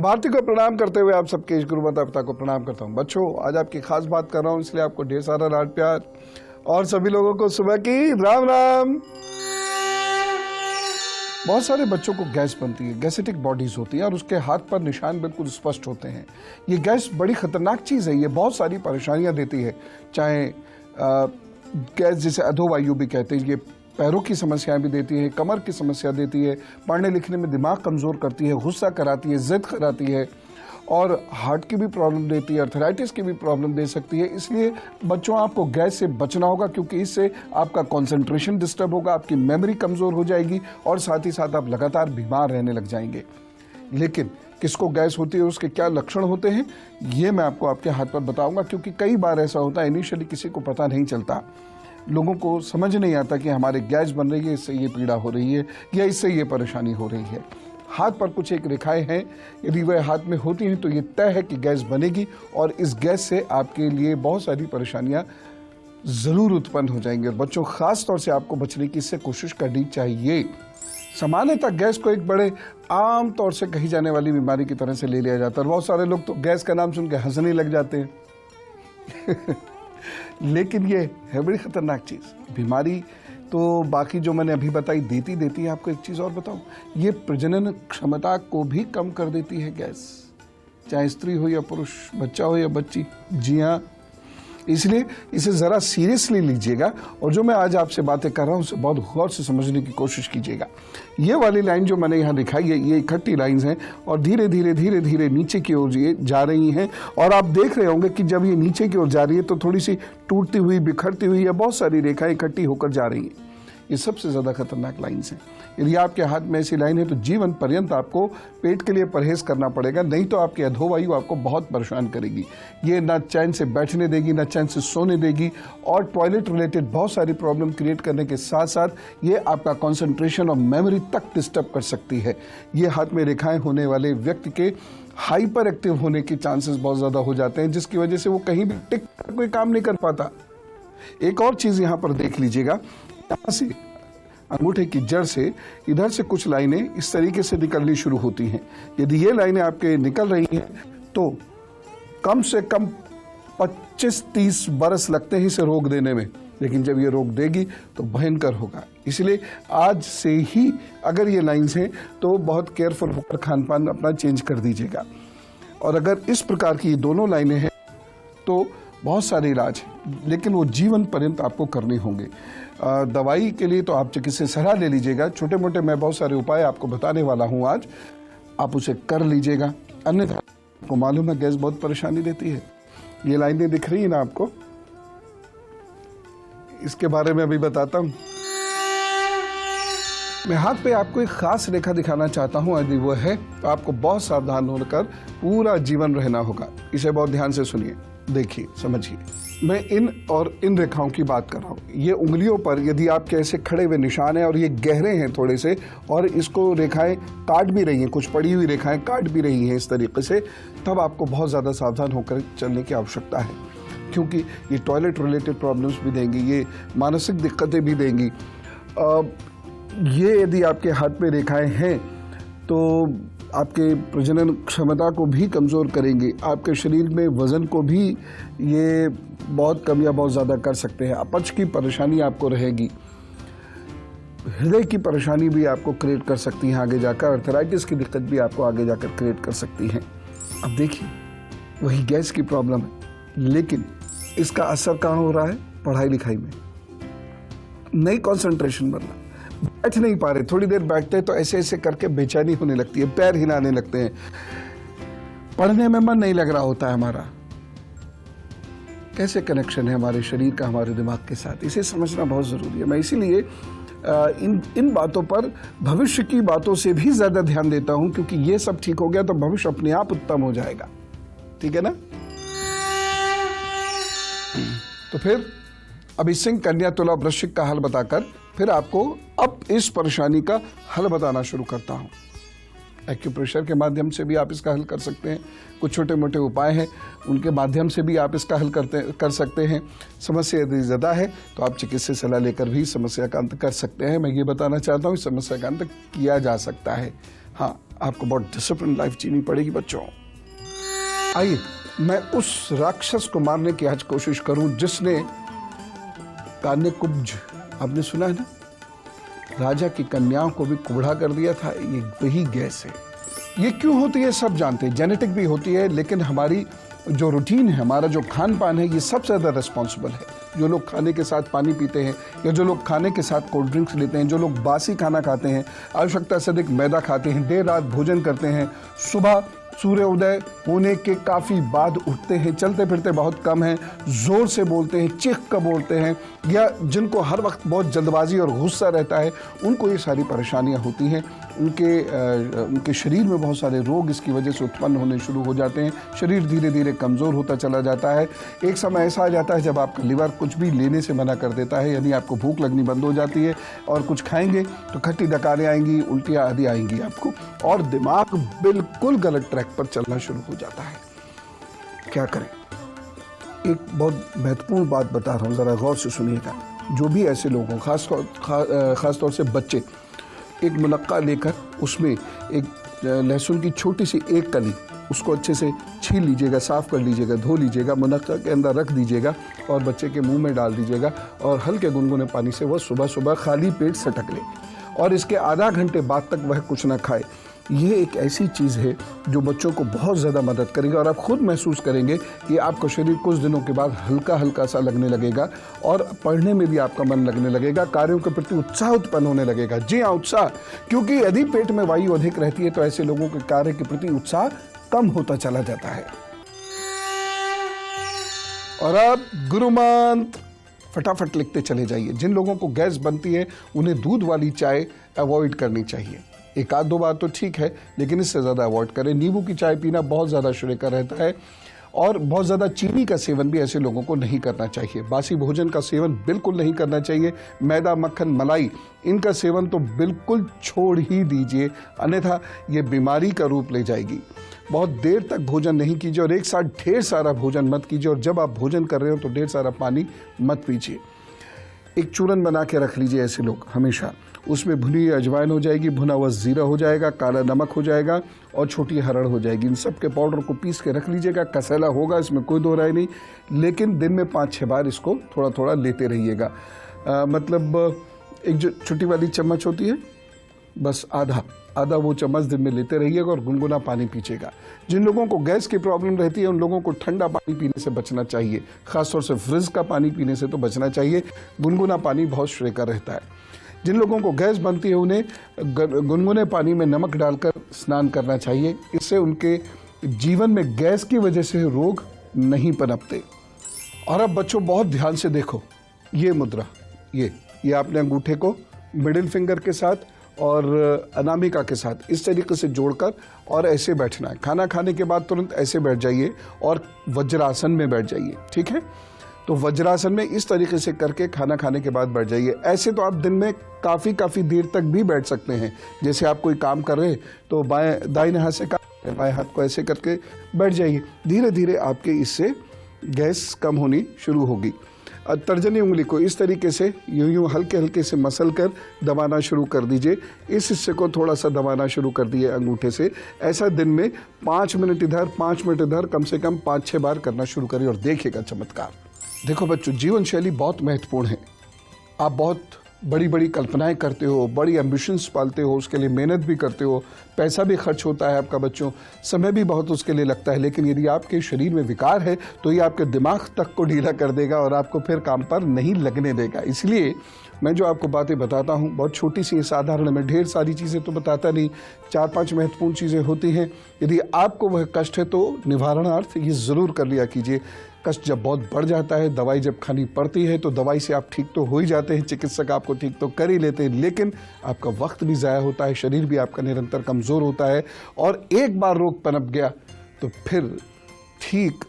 भारती को प्रणाम करते हुए आप सबके गुरु माता पिता को प्रणाम करता हूँ। बच्चों, आज आपकी खास बात कर रहा हूँ, इसलिए आपको ढेर सारा लाड प्यार और सभी लोगों को सुबह की राम राम। बहुत सारे बच्चों को गैस बनती है, गैसेटिक बॉडीज होती है और उसके हाथ पर निशान बिल्कुल स्पष्ट होते हैं। ये गैस बड़ी खतरनाक चीज़ है, ये बहुत सारी परेशानियां देती है। चाहे गैस जिसे अधोवायु भी कहते हैं, ये पैरों की समस्याएं भी देती है, कमर की समस्या देती है, पढ़ने लिखने में दिमाग कमज़ोर करती है, गुस्सा कराती है, जिद कराती है और हार्ट की भी प्रॉब्लम देती है, अर्थराइटिस की भी प्रॉब्लम दे सकती है। इसलिए बच्चों, आपको गैस से बचना होगा, क्योंकि इससे आपका कंसंट्रेशन डिस्टर्ब होगा, आपकी मेमोरी कमज़ोर हो जाएगी और साथ ही साथ आप लगातार बीमार रहने लग जाएंगे। लेकिन किसको गैस होती है, उसके क्या लक्षण होते हैं, ये मैं आपको आपके हाथ पर बताऊंगा। क्योंकि कई बार ऐसा होता है, इनिशियली किसी को पता नहीं चलता, लोगों को समझ नहीं आता कि हमारे गैस बन रही है, इससे ये पीड़ा हो रही है या इससे ये परेशानी हो रही है। हाथ पर कुछ एक रेखाएं हैं, यदि वह हाथ में होती हैं तो ये तय है कि गैस बनेगी और इस गैस से आपके लिए बहुत सारी परेशानियां ज़रूर उत्पन्न हो जाएंगी। और बच्चों, ख़ास तौर से आपको बचने की इससे कोशिश करनी चाहिए। सामान्यतः गैस को एक बड़े आम तौर से कही जाने वाली बीमारी की तरह से ले लिया जाता है। बहुत सारे लोग तो गैस का नाम सुन के हंसने लग जाते हैं लेकिन ये है बड़ी खतरनाक चीज़। बीमारी तो बाकी जो मैंने अभी बताई देती है। आपको एक चीज़ और बताऊं, ये प्रजनन क्षमता को भी कम कर देती है गैस, चाहे स्त्री हो या पुरुष, बच्चा हो या बच्ची। जी हाँ, इसलिए इसे ज़रा सीरियसली लीजिएगा और जो मैं आज आपसे बातें कर रहा हूँ उसे बहुत गौर से समझने की कोशिश कीजिएगा। ये वाली लाइन जो मैंने यहाँ दिखाई है, ये इकट्ठी लाइंस हैं और धीरे धीरे नीचे की ओर ये जा रही हैं। और आप देख रहे होंगे कि जब ये नीचे की ओर जा रही है तो थोड़ी सी टूटती हुई, बिखरती हुई या बहुत सारी रेखाएं इकट्ठी होकर जा रही हैं। ये सबसे ज़्यादा खतरनाक लाइन्स हैं। यदि आपके हाथ में ऐसी लाइन है तो जीवन पर्यंत आपको पेट के लिए परहेज करना पड़ेगा, नहीं तो आपकी अधोवायु आपको बहुत परेशान करेगी। ये ना चैन से बैठने देगी, ना चैन से सोने देगी और टॉयलेट रिलेटेड बहुत सारी प्रॉब्लम क्रिएट करने के साथ साथ ये आपका कंसंट्रेशन और मेमोरी तक डिस्टर्ब कर सकती है। ये हाथ में रेखाएं होने वाले व्यक्ति के हाइपर एक्टिव होने के चांसेस बहुत ज़्यादा हो जाते हैं, जिसकी वजह से वो कहीं भी टिक कर कोई काम नहीं कर पाता। एक और चीज़ यहाँ पर देख लीजिएगा, यहाँ से अंगूठे की जड़ से इधर से कुछ लाइनें इस तरीके से निकलनी शुरू होती हैं। यदि ये लाइनें आपके निकल रही हैं तो कम से कम 25-30 बरस लगते हैं इसे रोक देने में, लेकिन जब ये रोक देगी तो भयंकर होगा। इसलिए आज से ही अगर ये लाइन्स हैं तो बहुत केयरफुल होकर खान पान अपना चेंज कर दीजिएगा। और अगर इस प्रकार की ये दोनों लाइनें हैं तो बहुत सारे इलाज हैं, लेकिन वो जीवन पर्यंत आपको करने होंगे। दवाई के लिए तो आप चिकित्सक सलाह ले लीजिएगा। छोटे मोटे मैं बहुत सारे उपाय आपको बताने वाला हूँ आज, आप उसे कर लीजिएगा। अन्यथा आपको मालूम है गैस बहुत परेशानी देती है। ये लाइनें दिख रही है ना आपको, इसके बारे में अभी बताता हूँ। मैं हाथ पे आपको एक खास रेखा दिखाना चाहता हूँ, यदि वो है तो आपको बहुत सावधान होकर पूरा जीवन रहना होगा। इसे बहुत ध्यान से सुनिए, देखिए, समझिए। मैं इन रेखाओं की बात कर रहा हूँ। ये उंगलियों पर यदि आपके ऐसे खड़े हुए निशान हैं और ये गहरे हैं थोड़े से और इसको रेखाएं काट भी रही हैं, कुछ पड़ी हुई रेखाएं काट भी रही हैं इस तरीके से, तब आपको बहुत ज़्यादा सावधान होकर चलने की आवश्यकता है, क्योंकि ये टॉयलेट रिलेटेड प्रॉब्लम्स भी देंगी, ये मानसिक दिक्कतें भी देंगी। ये यदि आपके हाथ में रेखाएं हैं तो आपके प्रजनन क्षमता को भी कमज़ोर करेंगे, आपके शरीर में वज़न को भी ये बहुत कम या बहुत ज़्यादा कर सकते हैं। अपच की परेशानी आपको रहेगी, हृदय की परेशानी भी आपको क्रिएट कर सकती हैं आगे जाकर, अर्थराइटिस की दिक्कत भी आपको आगे जाकर क्रिएट कर सकती हैं। अब देखिए, वही गैस की प्रॉब्लम है, लेकिन इसका असर कहाँ हो रहा है? पढ़ाई लिखाई में नहीं कंसंट्रेशन बनना, बैठ नहीं पा रहे, थोड़ी देर बैठते हैं तो ऐसे ऐसे करके बेचैनी होने लगती है, पैर हिलाने लगते हैं, पढ़ने में मन नहीं लग रहा होता है हमारा। कैसे कनेक्शन है हमारे शरीर का हमारे दिमाग के साथ, इसे समझना बहुत ज़रूरी है। मैं इसीलिए इन बातों पर भविष्य की बातों से भी ज़्यादा ध्यान देता हूँ, क्योंकि ये सब ठीक हो गया तो भविष्य अपने आप उत्तम हो जाएगा। ठीक है ना? तो फिर अभी सिंह, कन्या, तुला, वृश्चिक का हल बताकर फिर आपको अब इस परेशानी का हल बताना शुरू करता हूँ। एक्यूप्रेशर के माध्यम से भी आप इसका हल कर सकते हैं, कुछ छोटे मोटे उपाय हैं उनके माध्यम से भी आप इसका हल कर सकते हैं। समस्या यदि ज़्यादा है तो आप चिकित्सक सलाह लेकर भी समस्या का अंत कर सकते हैं। मैं ये बताना चाहता हूँ, समस्या का अंत किया जा सकता है। हाँ, आपको बहुत डिसिप्लिन लाइफ जीनी पड़ेगी बच्चों। आइए मैं उस राक्षस को मारने की आज कोशिश करूं जिसने कान्यकुब्ज, आपने सुना है ना, राजा की कन्याओं को भी कुबड़ा कर दिया था। ये वही गैस है। ये क्यों होती है सब जानते हैं, जेनेटिक भी होती है, लेकिन हमारी जो रूटीन है, हमारा जो खान पान है, ये सबसे ज़्यादा रिस्पॉन्सिबल है। जो लोग खाने के साथ पानी पीते हैं या जो लोग खाने के साथ कोल्ड ड्रिंक्स लेते हैं, जो लोग बासी खाना खाते हैं, आवश्यकता से अधिक मैदा खाते हैं, देर रात भोजन करते हैं, सुबह सूर्योदय होने के काफ़ी बाद उठते हैं, चलते फिरते बहुत कम हैं, ज़ोर से बोलते हैं, चीख कर बोलते हैं, या जिनको हर वक्त बहुत जल्दबाजी और गुस्सा रहता है, उनको ये सारी परेशानियां होती हैं। उनके शरीर में बहुत सारे रोग इसकी वजह से उत्पन्न होने शुरू हो जाते हैं। शरीर धीरे धीरे कमज़ोर होता चला जाता है। एक समय ऐसा आ जाता है जब आपका लिवर कुछ भी लेने से मना कर देता है, यानी आपको भूख लगनी बंद हो जाती है और कुछ खाएंगे तो खट्टी डकारें आएंगी, उल्टियाँ आदि आएंगी आपको, और दिमाग बिल्कुल गलत ट्रैक पर चलना शुरू हो जाता है। क्या करें? एक बहुत महत्वपूर्ण बात बता रहा हूँ, ज़रा गौर से सुनिएगा। जो भी ऐसे लोग हों, ख़ास तौर से बच्चे, एक मुनक्का लेकर उसमें एक लहसुन की छोटी सी एक कली, उसको अच्छे से छील लीजिएगा, साफ़ कर लीजिएगा, धो लीजिएगा, मुनक्का के अंदर रख दीजिएगा और बच्चे के मुंह में डाल दीजिएगा और हल्के गुनगुने पानी से वह सुबह सुबह खाली पेट सटक ले और इसके आधा घंटे बाद तक वह कुछ ना खाए। ये एक ऐसी चीज़ है जो बच्चों को बहुत ज़्यादा मदद करेगा और आप खुद महसूस करेंगे कि आपका शरीर कुछ दिनों के बाद हल्का हल्का सा लगने लगेगा और पढ़ने में भी आपका मन लगने लगेगा, कार्यों के प्रति उत्साह उत्पन्न होने लगेगा। जी हाँ, उत्साह, क्योंकि यदि पेट में वायु अधिक रहती है तो ऐसे लोगों के कार्य के प्रति उत्साह कम होता चला जाता है। और अब गुरु मंत्र फटाफट लिखते चले जाइए। जिन लोगों को गैस बनती है उन्हें दूध वाली चाय अवॉइड करनी चाहिए। एक आध दो बार तो ठीक है, लेकिन इससे ज़्यादा अवॉइड करें। नींबू की चाय पीना बहुत ज़्यादा श्रेयकर रहता है और बहुत ज़्यादा चीनी का सेवन भी ऐसे लोगों को नहीं करना चाहिए। बासी भोजन का सेवन बिल्कुल नहीं करना चाहिए। मैदा, मक्खन, मलाई, इनका सेवन तो बिल्कुल छोड़ ही दीजिए, अन्यथा ये बीमारी का रूप ले जाएगी। बहुत देर तक भोजन नहीं कीजिए और एक साथ ढेर सारा भोजन मत कीजिए और जब आप भोजन कर रहे हो तो ढेर सारा पानी मत पीजिए। एक चूरन बना के रख लीजिए ऐसे लोग हमेशा, उसमें भुनी अजवाइन हो जाएगी, भुना हुआ जीरा हो जाएगा, काला नमक हो जाएगा और छोटी हरड़ हो जाएगी। इन सब के पाउडर को पीस के रख लीजिएगा। कसैला होगा, इसमें कोई दो राय नहीं, लेकिन दिन में 5-6 बार इसको थोड़ा थोड़ा लेते रहिएगा। मतलब एक जो छोटी वाली चम्मच होती है, बस आधा वो चम्मच दिन में लेते रहिएगा और गुनगुना पानी पीजिएगा। जिन लोगों को गैस की प्रॉब्लम रहती है उन लोगों को ठंडा पानी पीने से बचना चाहिए, खासतौर से फ्रिज का पानी पीने से तो बचना चाहिए। गुनगुना पानी बहुत श्रेयकर रहता है। जिन लोगों को गैस बनती है उन्हें गुनगुने पानी में नमक डालकर स्नान करना चाहिए। इससे उनके जीवन में गैस की वजह से रोग नहीं पनपते। और अब बच्चों बहुत ध्यान से देखो, ये मुद्रा, ये आपने अंगूठे को मिडिल फिंगर के साथ और अनामिका के साथ इस तरीके से जोड़कर और ऐसे बैठना है। खाना खाने के बाद तुरंत ऐसे बैठ जाइए और वज्रासन में बैठ जाइए, ठीक है? तो वज्रासन में इस तरीके से करके खाना खाने के बाद बैठ जाइए। ऐसे तो आप दिन में काफ़ी देर तक भी बैठ सकते हैं। जैसे आप कोई काम कर रहे हैं तो दाहिने हाथ से काम, बाएं हाथ को ऐसे करके बैठ जाइए। धीरे धीरे आपके इससे गैस कम होनी शुरू होगी। तर्जनी उंगली को इस तरीके से यूं हल्के हल्के से मसल कर दबाना शुरू कर दीजिए। इस हिस्से को थोड़ा सा दबाना शुरू कर दिए अंगूठे से। ऐसा दिन में 5 मिनट इधर 5 मिनट इधर कम से कम 5-6 बार करना शुरू करिए और देखिएगा चमत्कार। देखो बच्चों, जीवन शैली बहुत महत्वपूर्ण है। आप बहुत बड़ी बड़ी कल्पनाएं करते हो, बड़ी एम्बिशंस पालते हो, उसके लिए मेहनत भी करते हो, पैसा भी खर्च होता है आपका बच्चों, समय भी बहुत उसके लिए लगता है। लेकिन यदि आपके शरीर में विकार है तो ये आपके दिमाग तक को ढीला कर देगा और आपको फिर काम पर नहीं लगने देगा। इसलिए मैं जो आपको बातें बताता हूँ बहुत छोटी सी साधारण, मैं ढेर सारी चीज़ें तो बताता नहीं, 4-5 महत्वपूर्ण चीज़ें होती हैं। यदि आपको वह कष्ट है तो निवारणार्थ ये ज़रूर कर लिया कीजिए। कष्ट जब बहुत बढ़ जाता है, दवाई जब खानी पड़ती है तो दवाई से आप ठीक तो हो ही जाते हैं, चिकित्सक आपको ठीक तो कर ही लेते हैं, लेकिन आपका वक्त भी ज़ाया होता है, शरीर भी आपका निरंतर कमज़ोर होता है और एक बार रोग पनप गया तो फिर ठीक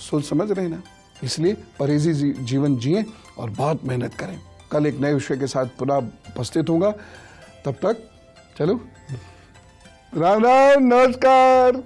सोच समझ रहे ना। इसलिए परहेजी जीवन जिएं और बहुत मेहनत करें। कल एक नए विषय के साथ पुनः उपस्थित होगा, तब तक चलो राम राम, नमस्कार।